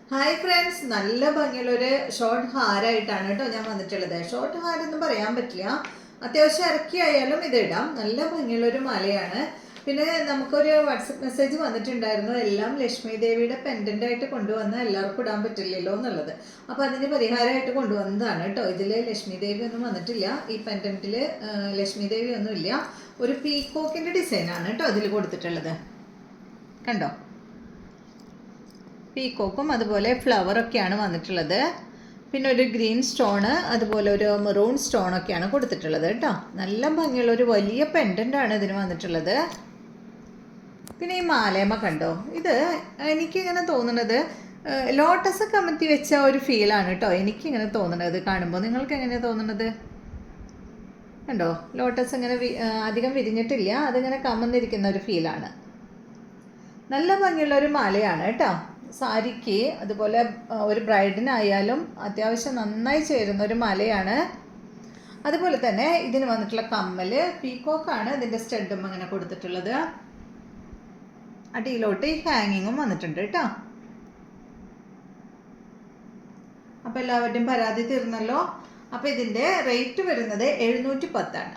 Hi friends, നല്ല ഭംഗിയുള്ളൊരു short ഹാരായിട്ടാണ് കേട്ടോ ഞാൻ വന്നിട്ടുള്ളത്. ഷോർട്ട് ഹാരെന്നും പറയാൻ പറ്റില്ല, അത്യാവശ്യം ഇറക്കി ആയാലും ഇത് ഇടാം. നല്ല ഭംഗിയുള്ളൊരു മാലയാണ്. പിന്നെ നമുക്കൊരു വാട്സപ്പ് മെസ്സേജ് വന്നിട്ടുണ്ടായിരുന്നു, എല്ലാം ലക്ഷ്മി ദേവിയുടെ പെൻഡൻ്റ് ആയിട്ട് കൊണ്ടുവന്ന് എല്ലാവർക്കും ഇടാൻ പറ്റില്ലല്ലോ എന്നുള്ളത്. അപ്പോൾ അതിന് പരിഹാരമായിട്ട് കൊണ്ടുവന്നതാണ് കേട്ടോ. ഇതിൽ ലക്ഷ്മി ദേവി ഒന്നും വന്നിട്ടില്ല, ഈ പെൻഡൻറ്റിൽ ലക്ഷ്മി ദേവി ഒന്നുമില്ല. ഒരു പീക്കോക്കിൻ്റെ ഡിസൈനാണ് കേട്ടോ അതിൽ കൊടുത്തിട്ടുള്ളത്. കണ്ടോ, പീക്കോക്കും അതുപോലെ ഫ്ലവറൊക്കെയാണ് വന്നിട്ടുള്ളത്. പിന്നെ ഒരു ഗ്രീൻ സ്റ്റോണ്, അതുപോലെ ഒരു മെറൂൺ സ്റ്റോണൊക്കെയാണ് കൊടുത്തിട്ടുള്ളത് കേട്ടോ. നല്ല ഭംഗിയുള്ള ഒരു വലിയ പെൻഡൻ്റാണ് ഇതിന് വന്നിട്ടുള്ളത്. പിന്നെ ഈ മാലേമ കണ്ടോ, ഇത് എനിക്കിങ്ങനെ തോന്നുന്നത് ലോട്ടസ് കമത്തി വെച്ച ഒരു ഫീലാണ് കേട്ടോ എനിക്കിങ്ങനെ തോന്നുന്നത് കാണുമ്പോൾ. നിങ്ങൾക്ക് എങ്ങനെയാണ് തോന്നുന്നത്? കണ്ടോ, ലോട്ടസ് ഇങ്ങനെ അധികം വിരിഞ്ഞിട്ടില്ല, അതിങ്ങനെ കമന്നിരിക്കുന്ന ഒരു ഫീലാണ്. നല്ല ഭംഗിയുള്ള ഒരു മാലയാണ് കേട്ടോ. സാരിക്ക് അതുപോലെ ഒരു ബ്രൈഡിനായാലും അത്യാവശ്യം നന്നായി ചേരുന്ന ഒരു മാലയാണ്. അതുപോലെ തന്നെ ഇതിന് വന്നിട്ടുള്ള കമ്മൽ പീക്കോക്കാണ് ഇതിൻ്റെ സ്റ്റഡും അങ്ങനെ കൊടുത്തിട്ടുള്ളത്. അടിയിലോട്ട് ഈ ഹാങ്ങിങ്ങും വന്നിട്ടുണ്ട് കേട്ടോ. അപ്പോൾ എല്ലാവരുടെയും പരാതി തീർന്നല്ലോ. അപ്പോൾ ഇതിൻ്റെ റേറ്റ് വരുന്നത് 710 ആണ്.